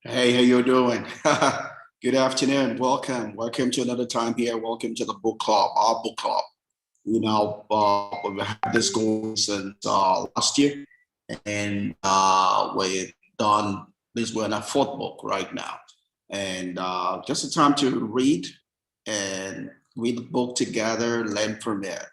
Hey, how you doing? Good afternoon. Welcome to another time here. Welcome to the book club, our book club. We've had this going since last year, and we've done this. We're in a fourth book right now, and just a time to and read the book together, learn from it.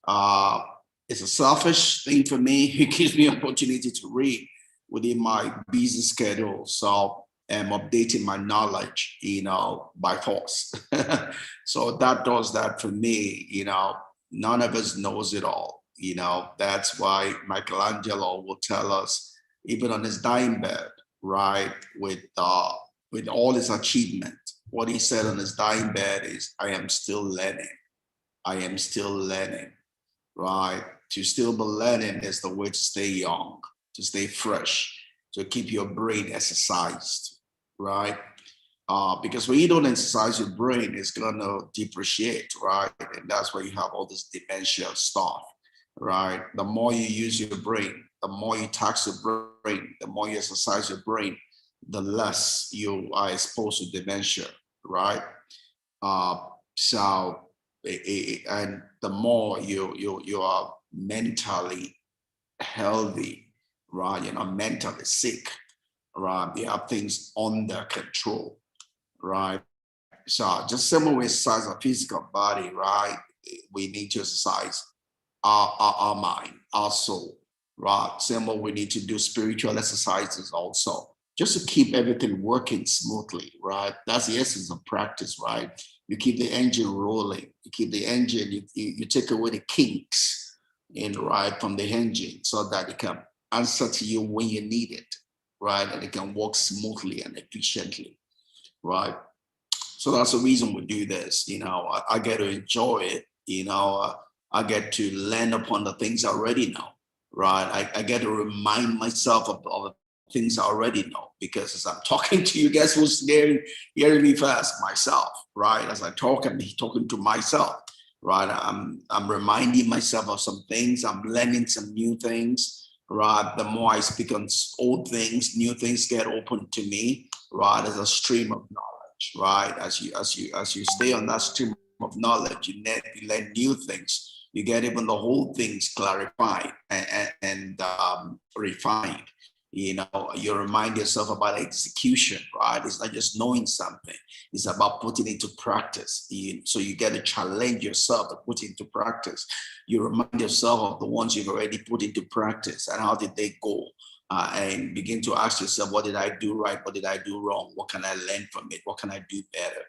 Uh, it's a selfish thing for me. It gives me opportunity to read within my busy schedule. So I'm updating my knowledge, by force. So that does that for me. None of us knows it all. That's why Michelangelo will tell us, even on his dying bed, right, with all his achievement, what he said on his dying bed is, "I am still learning. I am still learning." Right? To still be learning is the way to stay young, to stay fresh, to keep your brain exercised, right? Because when you don't exercise your brain, it's gonna depreciate, right? And that's why you have all this dementia stuff, right? The more you use your brain, the more you tax your brain, the more you exercise your brain, the less you are exposed to dementia, right? Uh, so, and the more you are mentally healthy, right? You're not mentally sick, right? You have things under control, right? So just similar with exercise our physical body, right? We need to exercise our mind, our soul, right? Similar, we need to do spiritual exercises also, just to keep everything working smoothly, right? That's the essence of practice, right? You keep the engine rolling, you keep the engine, you take away the kinks in right from the engine so that it can answer to you when you need it, right? And it can work smoothly and efficiently, right? So that's the reason we do this. I get to enjoy it. I get to learn upon the things I already know, right? I get to remind myself of the things I already know, because as I'm talking to you guys who's hearing me fast, myself, right? As I talk, I'm talking to myself, right? I'm reminding myself of some things. I'm learning some new things, right? The more I speak on old things, new things get open to me, right? As a stream of knowledge, right? As you stay on that stream of knowledge, you learn new things. You get even the whole things clarified and refined. You remind yourself about execution, right? It's not just knowing something, it's about putting it into practice. So you get to challenge yourself to put it into practice. You remind yourself of the ones you've already put into practice and how did they go. And begin to ask yourself, what did I do right? What did I do wrong? What can I learn from it? What can I do better?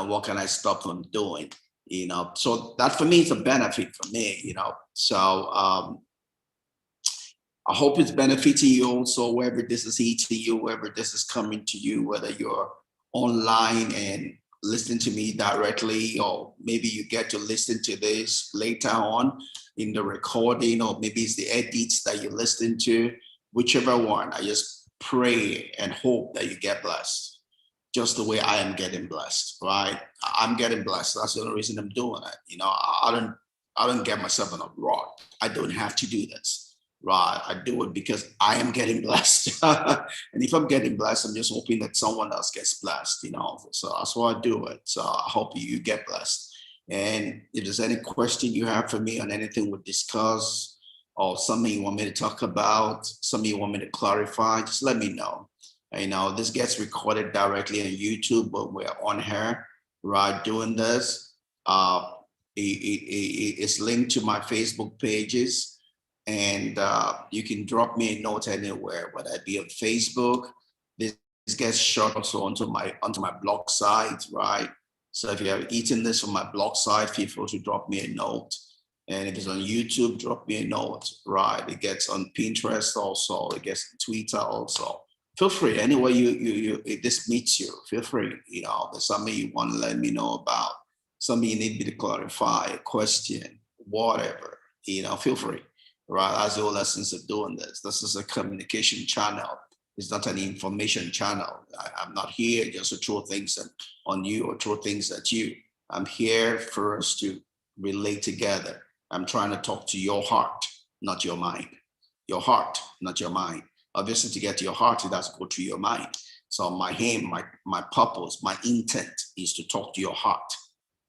What can I stop from doing? So that for me is a benefit for me. So I hope it's benefiting you also, wherever this is hitting you, wherever this is coming to you, whether you're online and listening to me directly, or maybe you get to listen to this later on in the recording, or maybe it's the edits that you listen to, whichever one. I just pray and hope that you get blessed, just the way I am getting blessed, right? I'm getting blessed. That's the only reason I'm doing it. I don't get myself in a rut. I don't have to do this, right? I do it because I am getting blessed. And if I'm getting blessed, I'm just hoping that someone else gets blessed. So that's why I do it. So I hope you get blessed. And if there's any question you have for me on anything we discuss, or something you want me to talk about, something you want me to clarify, just let me know. This gets recorded directly on YouTube, but we're on here, right, doing this. It's linked to my Facebook pages, and you can drop me a note anywhere, whether it be on Facebook. This gets shot also onto my blog site, right? So if you have eaten this from my blog site, feel free to drop me a note. And if it's on YouTube, drop me a note, right? It gets on Pinterest also. It gets on Twitter also. Feel free, anywhere if this meets you, feel free. There's something you want to let me know about, something you need me to clarify, a question, whatever. Feel free, right? That's the whole essence of doing this. This is a communication channel. It's not an information channel. I'm not here just to throw things on you or throw things at you. I'm here for us to relate together. I'm trying to talk to your heart, not your mind. Your heart, not your mind. Obviously, to get to your heart, it has to go through your mind. So my aim, my purpose, my intent is to talk to your heart,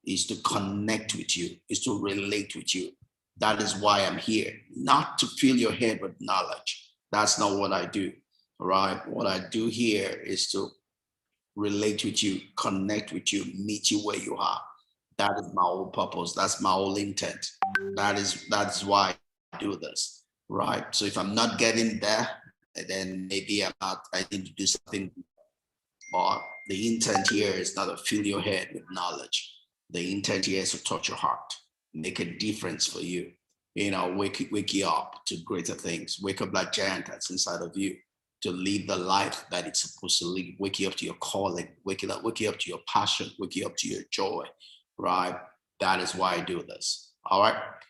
is to connect with you, is to relate with you. That is why I'm here, not to fill your head with knowledge. That's not what I do. All right. What I do here is to relate with you, connect with you, meet you where you are. That is my whole purpose. That's my whole intent. That is why I do this. Right. So if I'm not getting there, then maybe I need to do something. But the intent here is not to fill your head with knowledge. The intent here is to touch your heart, make a difference for you. Wake you up to greater things. Wake up that giant that's inside of you to live the life that it's supposed to live. Wake you up to your calling. Wake you up to your passion. Wake you up to your joy. Right? That is why I do this. All right.